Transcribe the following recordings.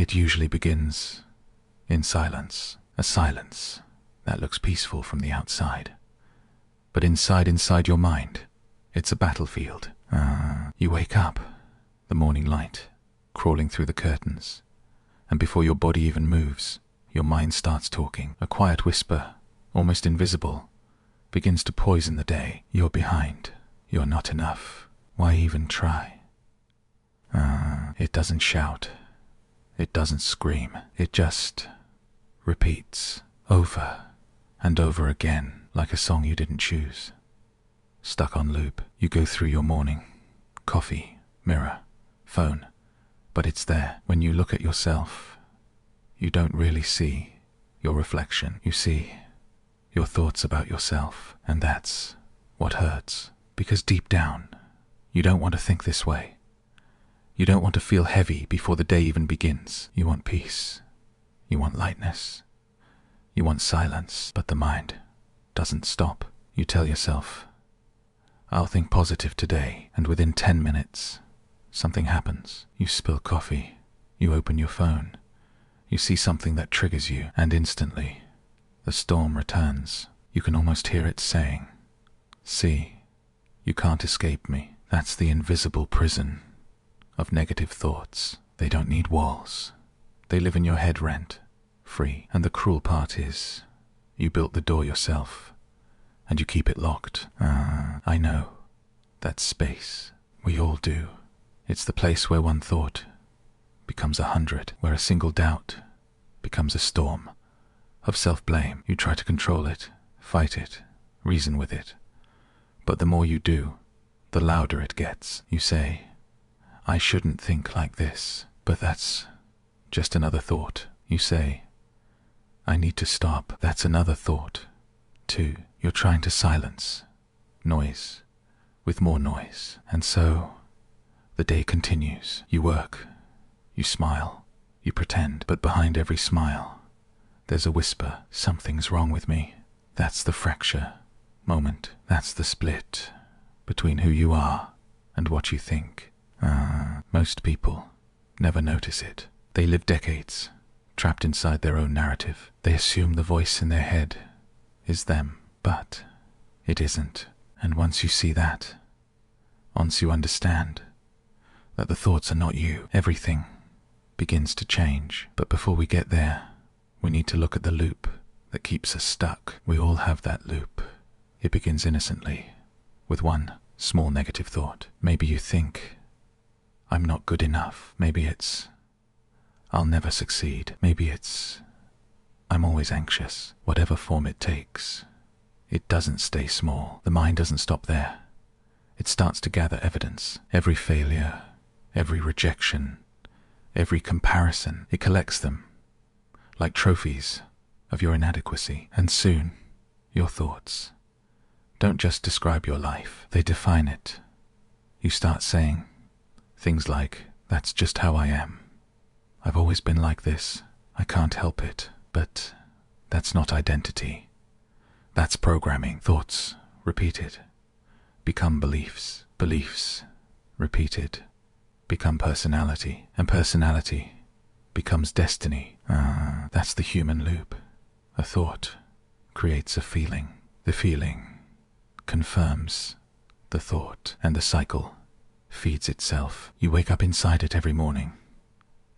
It usually begins in silence, a silence that looks peaceful from the outside. But inside your mind, it's a battlefield. You wake up, the morning light crawling through the curtains, and before your body even moves, your mind starts talking. A quiet whisper, almost invisible, begins to poison the day. You're behind. You're not enough. Why even try? It doesn't shout. It doesn't scream. It just repeats over and over again, like a song you didn't choose. Stuck on loop, you go through your morning. Coffee, mirror, phone. But it's there. When you look at yourself, you don't really see your reflection. You see your thoughts about yourself. And that's what hurts. Because deep down, you don't want to think this way. You don't want to feel heavy before the day even begins. You want peace. You want lightness. You want silence. But the mind doesn't stop. You tell yourself, I'll think positive today, and within 10 minutes, something happens. You spill coffee. You open your phone. You see something that triggers you, and instantly, the storm returns. You can almost hear it saying, see, you can't escape me. That's the invisible prison of negative thoughts. They don't need walls. They live in your head rent free. And the cruel part is, you built the door yourself, and you keep it locked. I know. That space. We all do. It's the place where one thought becomes 100, where a single doubt becomes a storm of self-blame. You try to control it, fight it, reason with it. But the more you do, the louder it gets. You say, I shouldn't think like this, but that's just another thought. You say, I need to stop. That's another thought. 2. You're trying to silence noise with more noise. And so the day continues. You work, you smile, you pretend, but behind every smile, there's a whisper, something's wrong with me. That's the fracture moment. That's the split between who you are and what you think. Most people never notice it. They live decades trapped inside their own narrative. They assume the voice in their head is them, but it isn't. And once you see that, once you understand that the thoughts are not you, everything begins to change. But before we get there, we need to look at the loop that keeps us stuck. We all have that loop. It begins innocently with one small negative thought. Maybe you think, I'm not good enough. Maybe it's, I'll never succeed. Maybe it's, I'm always anxious. Whatever form it takes, it doesn't stay small. The mind doesn't stop there. It starts to gather evidence. Every failure, every rejection, every comparison, it collects them like trophies of your inadequacy. And soon, your thoughts don't just describe your life, they define it. You start saying things like, that's just how I am. I've always been like this. I can't help it. But that's not identity. That's programming. Thoughts repeated become beliefs. Beliefs repeated become personality. And personality becomes destiny. That's the human loop. A thought creates a feeling. The feeling confirms the thought, and the cycle feeds itself. You wake up inside it every morning,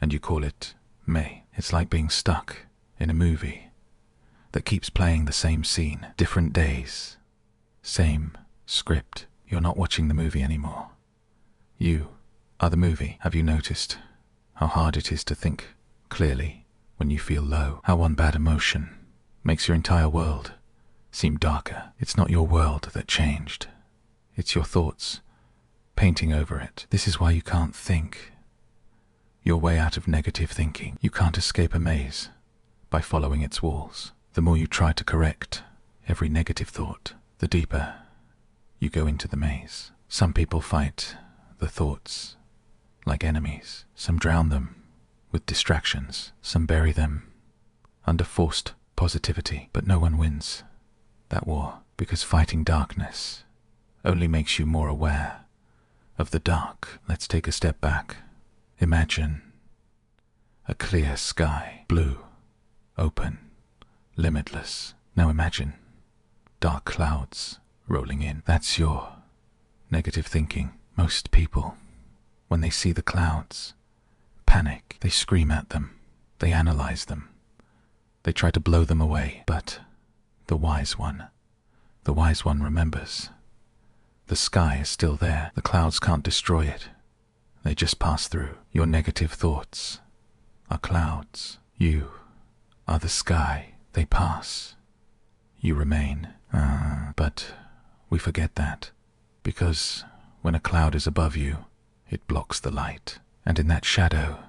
and you call it May. It's like being stuck in a movie that keeps playing the same scene, different days, same script. You're not watching the movie anymore. You are the movie. Have you noticed how hard it is to think clearly when you feel low? How one bad emotion makes your entire world seem darker. It's not your world that changed. It's your thoughts painting over it. This is why you can't think your way out of negative thinking. You can't escape a maze by following its walls. The more you try to correct every negative thought, the deeper you go into the maze. Some people fight the thoughts like enemies. Some drown them with distractions. Some bury them under forced positivity. But no one wins that war, because fighting darkness only makes you more aware of the dark. Let's take a step back. Imagine A clear sky, blue, open, limitless. Now imagine dark clouds rolling in. That's your negative thinking. Most people, when they see the clouds, panic. They scream at them. They analyze them. They try to blow them away. But the wise one remembers. The sky is still there. The clouds can't destroy it. They just pass through. Your negative thoughts are clouds. You are the sky. They pass. You remain. But we forget that. Because when a cloud is above you, it blocks the light. And in that shadow,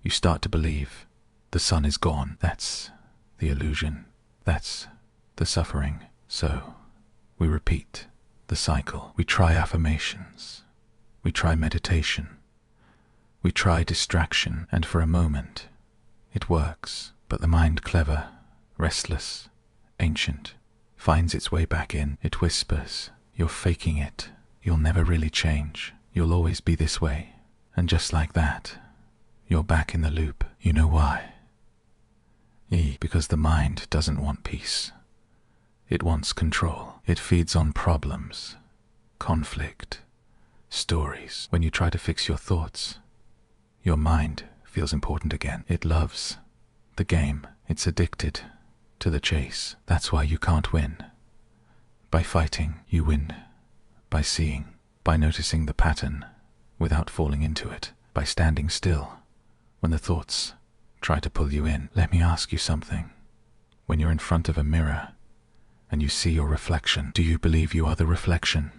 you start to believe the sun is gone. That's the illusion. That's the suffering. So we repeat the cycle. We try affirmations. We try meditation. We try distraction, and for a moment it works. But the mind, clever, restless, ancient, finds its way back in. It whispers, "You're faking it. You'll never really change. You'll always be this way." And just like that, you're back in the loop. You know why? Because the mind doesn't want peace. It wants control. It feeds on problems, conflict, stories. When you try to fix your thoughts, your mind feels important again. It loves the game. It's addicted to the chase. That's why you can't win. By fighting, you win. By seeing, by noticing the pattern without falling into it, by standing still when the thoughts try to pull you in. Let me ask you something. When you're in front of a mirror and you see your reflection, do you believe you are the reflection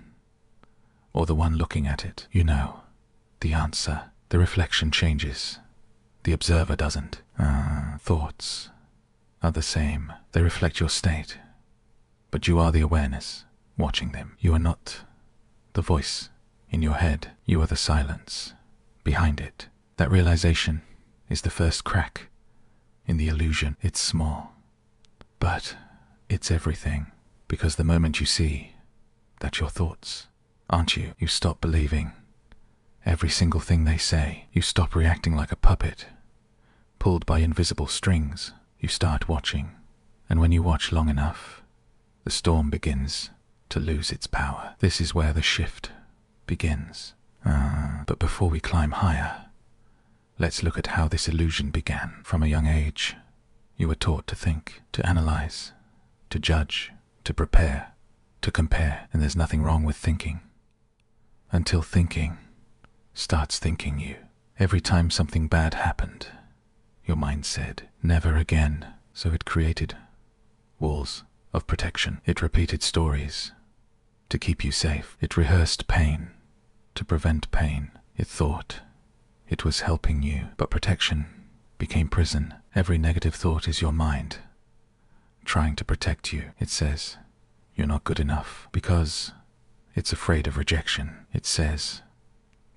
or the one looking at it? You know the answer. The reflection changes. The observer doesn't. Thoughts are the same. They reflect your state. But you are the awareness watching them. You are not the voice in your head. You are the silence behind it. That realization is the first crack in the illusion. It's small, but it's everything. Because the moment you see that your thoughts aren't you, you stop believing every single thing they say. You stop reacting like a puppet pulled by invisible strings. You start watching, and when you watch long enough, the storm begins to lose its power. This is where the shift begins. But before we climb higher, let's look at how this illusion began. From a young age, you were taught to think, to analyze, to judge, to prepare, to compare. And there's nothing wrong with thinking, until thinking starts thinking you. Every time something bad happened, your mind said, "Never again." So it created walls of protection. It repeated stories to keep you safe. It rehearsed pain to prevent pain. It thought it was helping you, but protection became prison. Every negative thought is your mind trying to protect you. It says you're not good enough because it's afraid of rejection. It says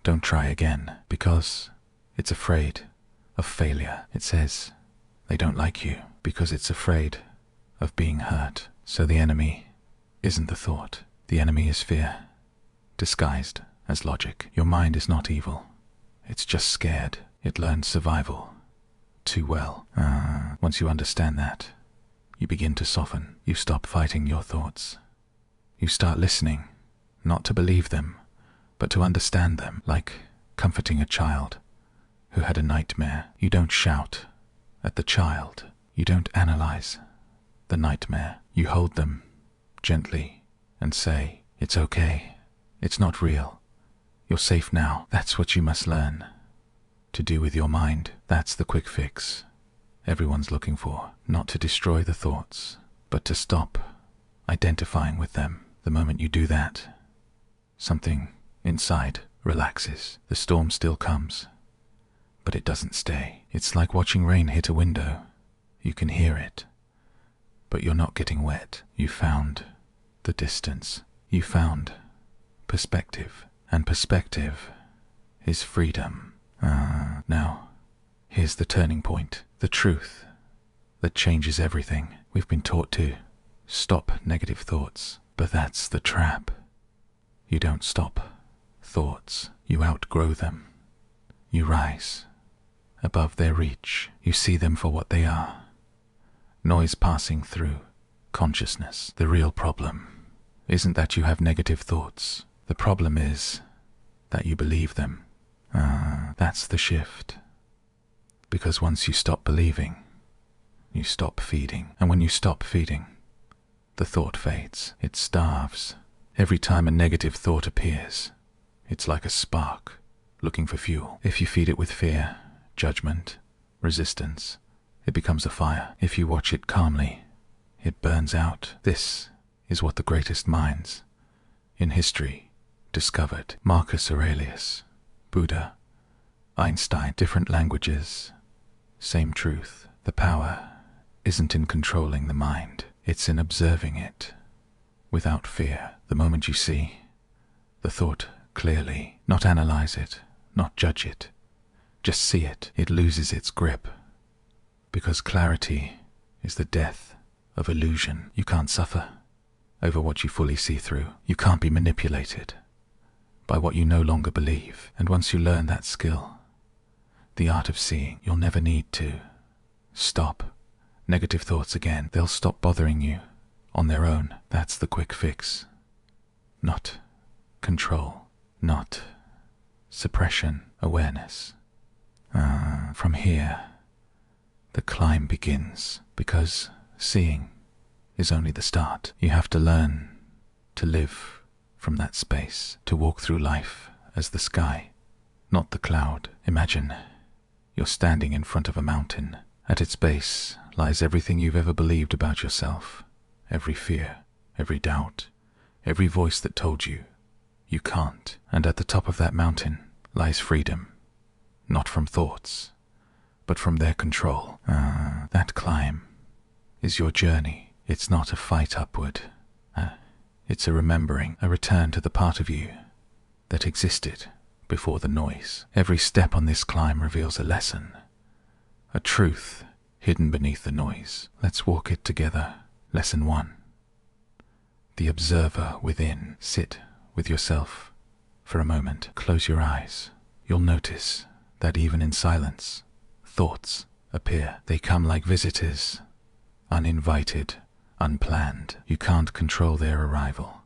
don't try again because it's afraid of failure. It says they don't like you because it's afraid of being hurt. So the enemy isn't the thought. The enemy is fear, disguised as logic. Your mind is not evil. It's just scared. It learned survival too well. Once you understand that, you begin to soften. You stop fighting your thoughts. You start listening, not to believe them, but to understand them, like comforting a child who had a nightmare. You don't shout at the child. You don't analyze the nightmare. You hold them gently and say, "It's okay. It's not real. You're safe now." That's what you must learn to do with your mind. That's the quick fix everyone's looking for. Not to destroy the thoughts, but to stop identifying with them. The moment you do that, something inside relaxes. The storm still comes, but it doesn't stay. It's like watching rain hit a window. You can hear it, but you're not getting wet. You found the distance. You found perspective, and perspective is freedom. Now, here's the turning point, the truth that changes everything. We've been taught to stop negative thoughts, but that's the trap. You don't stop thoughts. You outgrow them. You rise above their reach. You see them for what they are. Noise passing through consciousness. The real problem isn't that you have negative thoughts. The problem is that you believe them. That's the shift. Because once you stop believing, you stop feeding. And when you stop feeding, the thought fades. It starves. Every time a negative thought appears, it's like a spark looking for fuel. If you feed it with fear, judgment, resistance, it becomes a fire. If you watch it calmly, it burns out. This is what the greatest minds in history discovered. Marcus Aurelius, Buddha, Einstein, different languages, same truth. The power isn't in controlling the mind, it's in observing it without fear. The moment you see the thought clearly, not analyze it, not judge it, just see it, it loses its grip. Because clarity is the death of illusion. You can't suffer over what you fully see through. You can't be manipulated by what you no longer believe. And once you learn that skill, the art of seeing, you'll never need to stop negative thoughts again. They'll stop bothering you on their own. That's the quick fix. Not control, not suppression, awareness. From here, the climb begins, because seeing is only the start. You have to learn to live from that space, to walk through life as the sky, not the cloud. Imagine you're standing in front of a mountain. At its base lies everything you've ever believed about yourself, every fear, every doubt, every voice that told you you can't. And at the top of that mountain lies freedom, not from thoughts, but from their control. That climb is your journey. It's not a fight upward. It's a remembering, a return to the part of you that existed before the noise. Every step on this climb reveals a lesson, a truth hidden beneath the noise. Let's walk it together. Lesson 1. The observer within. Sit with yourself for a moment. Close your eyes. You'll notice that even in silence, thoughts appear. They come like visitors, uninvited, unplanned. You can't control their arrival,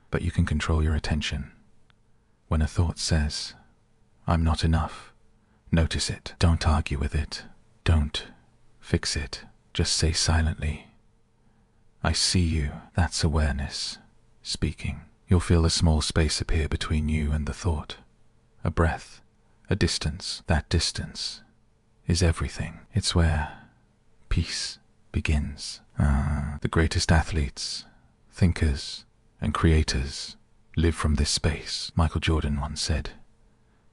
but you can control your attention. When a thought says, "I'm not enough," notice it. Don't argue with it. Don't fix it. Just say silently, "I see you." That's awareness speaking. You'll feel a small space appear between you and the thought. A breath, a distance. That distance is everything. It's where peace begins. The greatest athletes, thinkers, and creators live from this space. Michael Jordan once said,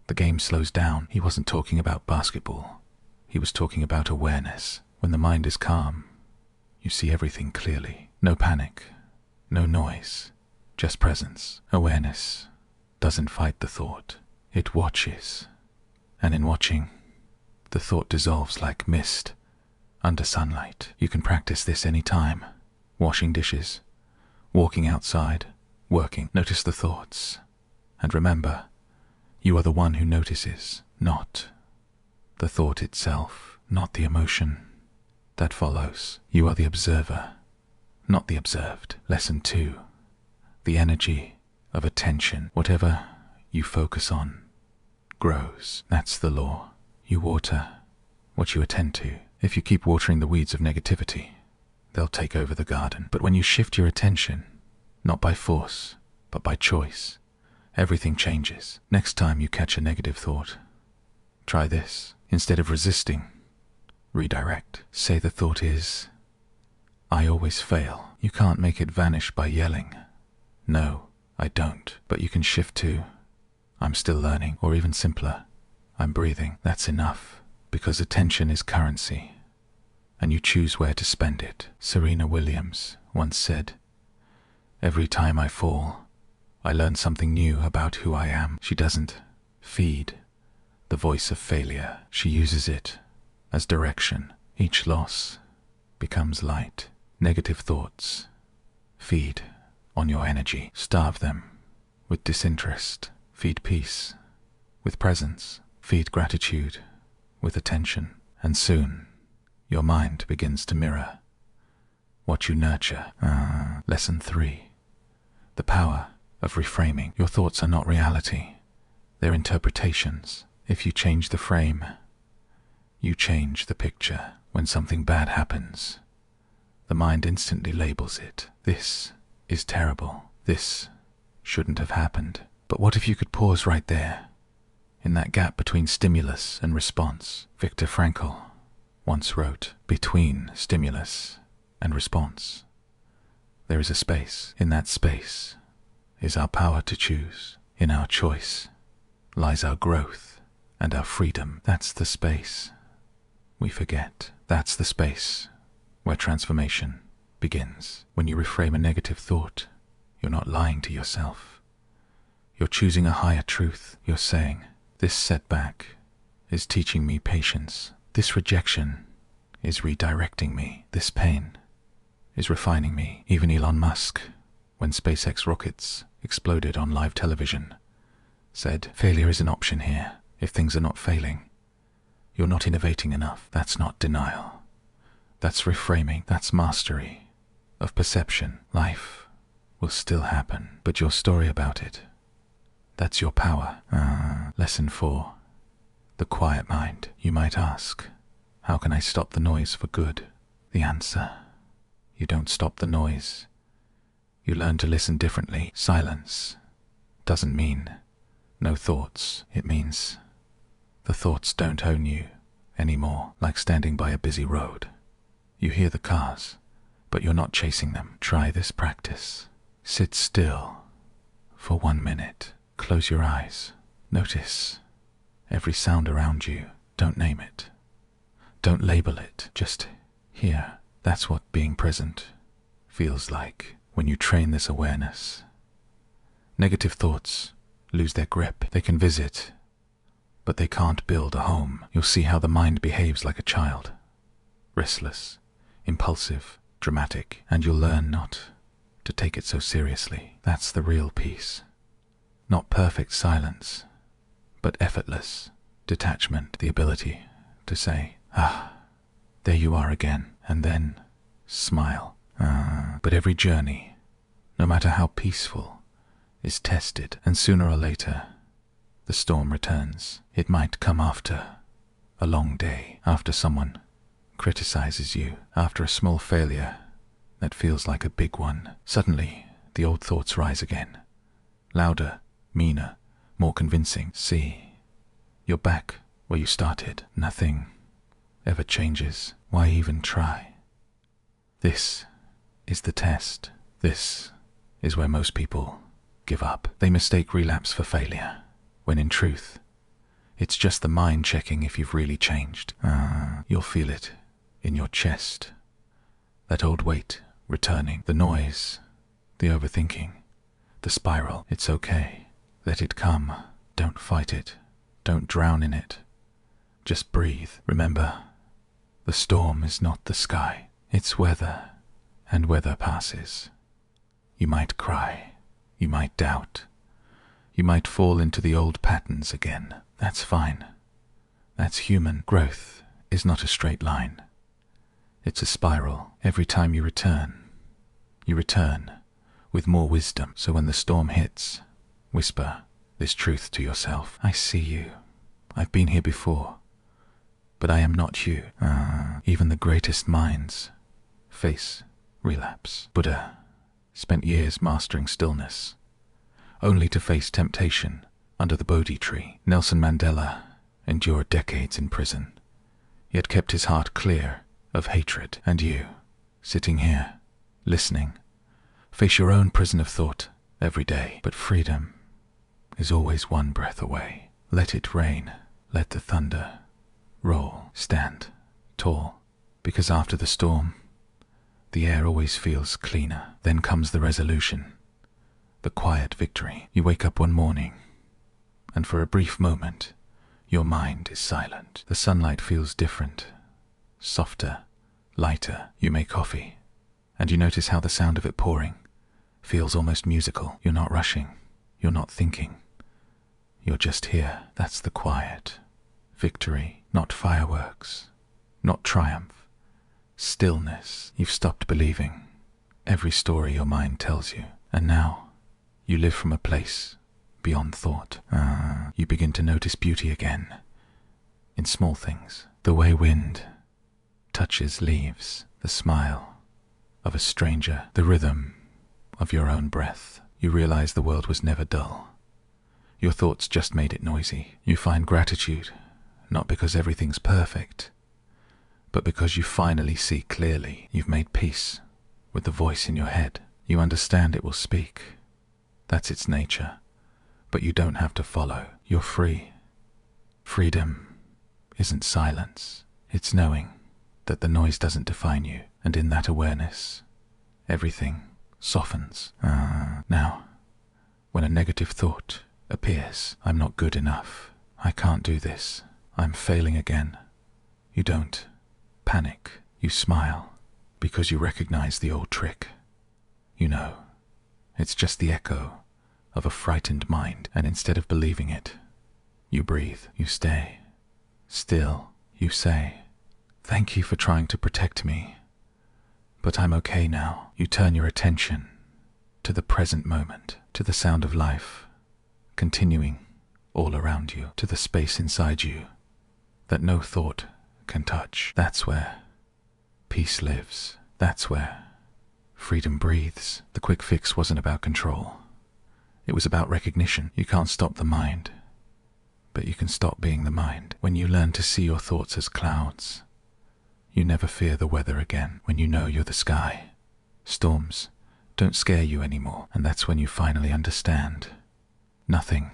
"The game slows down." He wasn't talking about basketball. He was talking about awareness. When the mind is calm, you see everything clearly. No panic, no noise, just presence. Awareness doesn't fight the thought. It watches. And in watching, the thought dissolves like mist under sunlight. You can practice this any time. Washing dishes, walking outside, working. Notice the thoughts. And remember, you are the one who notices, not the thought itself, not the emotion that follows. You are the observer, not the observed. Lesson 2. The energy of attention. Whatever you focus on grows. That's the law. You water what you attend to. If you keep watering the weeds of negativity, they'll take over the garden. But when you shift your attention, not by force, but by choice, everything changes. Next time you catch a negative thought, try this. Instead of resisting, redirect. Say the thought is, "I always fail." You can't make it vanish by yelling, "No, I don't." But you can shift to, "I'm still learning," or even simpler, "I'm breathing." That's enough, because attention is currency, and you choose where to spend it. Serena Williams once said, "Every time I fall, I learn something new about who I am." She doesn't feed the voice of failure. She uses it as direction. Each loss becomes light. Negative thoughts feed on your energy. Starve them with disinterest. Feed peace with presence. Feed gratitude with attention, and soon your mind begins to mirror what you nurture. Lesson 3. The power of reframing. Your thoughts are not reality. They're interpretations. If you change the frame, you change the picture. When something bad happens, the mind instantly labels it. This is terrible. This shouldn't have happened. But what if you could pause right there, in that gap between stimulus and response? Viktor Frankl once wrote, between stimulus and response, there is a space. In that space is our power to choose. In our choice lies our growth and our freedom. That's the space we forget. That's the space where transformation begins. When you reframe a negative thought, you're not lying to yourself. You're choosing a higher truth. You're saying, this setback is teaching me patience. This rejection is redirecting me. This pain is refining me. Even Elon Musk, when SpaceX rockets exploded on live television, said, failure is an option here. If things are not failing, you're not innovating enough. That's not denial. That's reframing. That's mastery of perception. Life will still happen, but your story about it, that's your power. Lesson 4. The quiet mind. You might ask, how can I stop the noise for good? The answer, you don't stop the noise. You learn to listen differently. Silence doesn't mean no thoughts. It means the thoughts don't own you anymore. Like standing by a busy road. You hear the cars, but you're not chasing them. Try this practice. Sit still for 1 minute. Close your eyes. Notice every sound around you. Don't name it. Don't label it. Just hear. That's what being present feels like when you train this awareness. Negative thoughts lose their grip. They can visit, but they can't build a home. You'll see how the mind behaves like a child. Restless, impulsive, dramatic, and you'll learn not to take it so seriously. That's the real peace. Not perfect silence, but effortless detachment. The ability to say, there you are again, and then smile. But every journey, no matter how peaceful, is tested, and sooner or later, the storm returns. It might come after a long day, after someone criticizes you, after a small failure that feels like a big one. Suddenly, the old thoughts rise again, louder, meaner, more convincing. See, you're back where you started. Nothing ever changes. Why even try? This is the test. This is where most people give up. They mistake relapse for failure, when in truth, it's just the mind checking if you've really changed. You'll feel it in your chest. That old weight returning. The noise, the overthinking, the spiral. It's okay. Let it come. Don't fight it. Don't drown in it. Just breathe. Remember, the storm is not the sky. It's weather, and weather passes. You might cry. You might doubt. You might fall into the old patterns again. That's fine. That's human. Growth is not a straight line. It's a spiral. Every time you return with more wisdom. So when the storm hits, whisper this truth to yourself. I see you. I've been here before, but I am not you. Even the greatest minds face relapse. Buddha spent years mastering stillness, only to face temptation under the Bodhi tree. Nelson Mandela endured decades in prison, yet kept his heart clear of hatred. And you, sitting here, listening, face your own prison of thought every day. But freedom is always one breath away. Let it rain. Let the thunder roll. Stand tall, because after the storm, the air always feels cleaner. Then comes the resolution, the quiet victory. You wake up one morning, and for a brief moment, your mind is silent. The sunlight feels different, softer, lighter. You make coffee, and you notice how the sound of it pouring feels almost musical. You're not rushing. You're not thinking. You're just here. That's the quiet Victory, not fireworks, not triumph. Stillness. You've stopped believing every story your mind tells you, and now you live from a place beyond thought. You begin to notice beauty again, in small things. The way wind touches leaves, the smile of a stranger, the rhythm of your own breath. You realize the world was never dull. Your thoughts just made it noisy. You find gratitude, not because everything's perfect, but because you finally see clearly. You've made peace with the voice in your head. You understand it will speak. That's its nature. But you don't have to follow. You're free. Freedom isn't silence. It's knowing that the noise doesn't define you. And in that awareness, everything softens. Now, when a negative thought appears, I'm not good enough. I can't do this. I'm failing again. You don't panic. You smile because you recognize the old trick. You know, it's just the echo of a frightened mind, and instead of believing it, you breathe, you stay still, you say, "Thank you for trying to protect me, but I'm okay now." You turn your attention to the present moment, to the sound of life, continuing all around you, to the space inside you that no thought can touch. That's where peace lives. That's where freedom breathes. The quick fix wasn't about control. It was about recognition. You can't stop the mind, but you can stop being the mind. When you learn to see your thoughts as clouds, you never fear the weather again. When you know you're the sky, storms don't scare you anymore. And that's when you finally understand nothing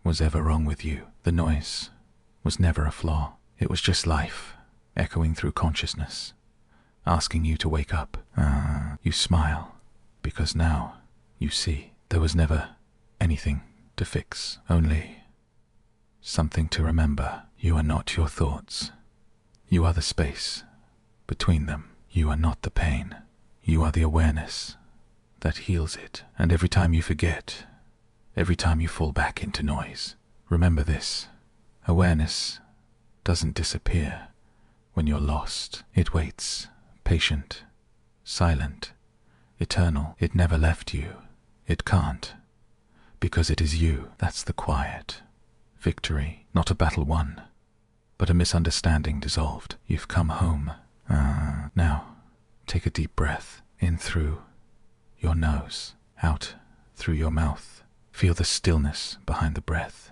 was ever wrong with you. The noise was never a flaw. It was just life, echoing through consciousness, asking you to wake up. You smile, because now you see. There was never anything to fix, only something to remember. You are not your thoughts. You are the space between them. You are not the pain. You are the awareness that heals it. And every time you forget, every time you fall back into noise, remember this: awareness doesn't disappear when you're lost. It waits, patient, silent, eternal. It never left you. It can't, because it is you. That's the quiet. Victory, not a battle won, but a misunderstanding dissolved. You've come home. Now, take a deep breath, in through your nose, out through your mouth. Feel the stillness behind the breath.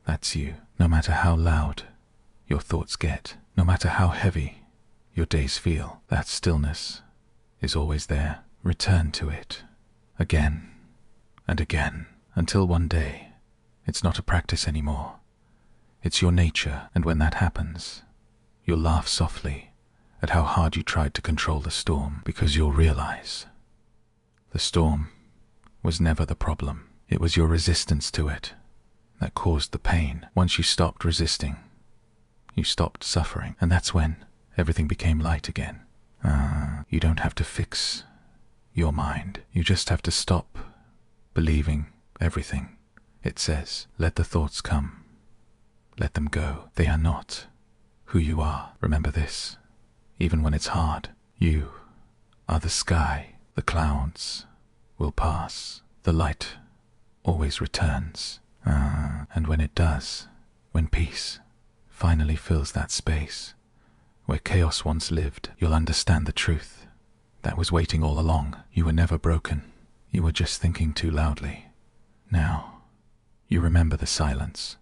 That's you. No matter how loud your thoughts get, no matter how heavy your days feel, that stillness is always there. Return to it. Again and again, until one day it's not a practice anymore. It's your nature, and when that happens, you'll laugh softly at how hard you tried to control the storm, because you'll realize the storm was never the problem. It was your resistance to it that caused the pain. Once you stopped resisting, you stopped suffering, and that's when everything became light again. You don't have to fix your mind. You just have to stop believing everything it says. Let the thoughts come. Let them go. They are not who you are. Remember this, even when it's hard. You are the sky. The clouds will pass. The light always returns. And when it does, when peace finally fills that space where chaos once lived, you'll understand the truth that was waiting all along. You were never broken. You were just thinking too loudly. Now, you remember the silence.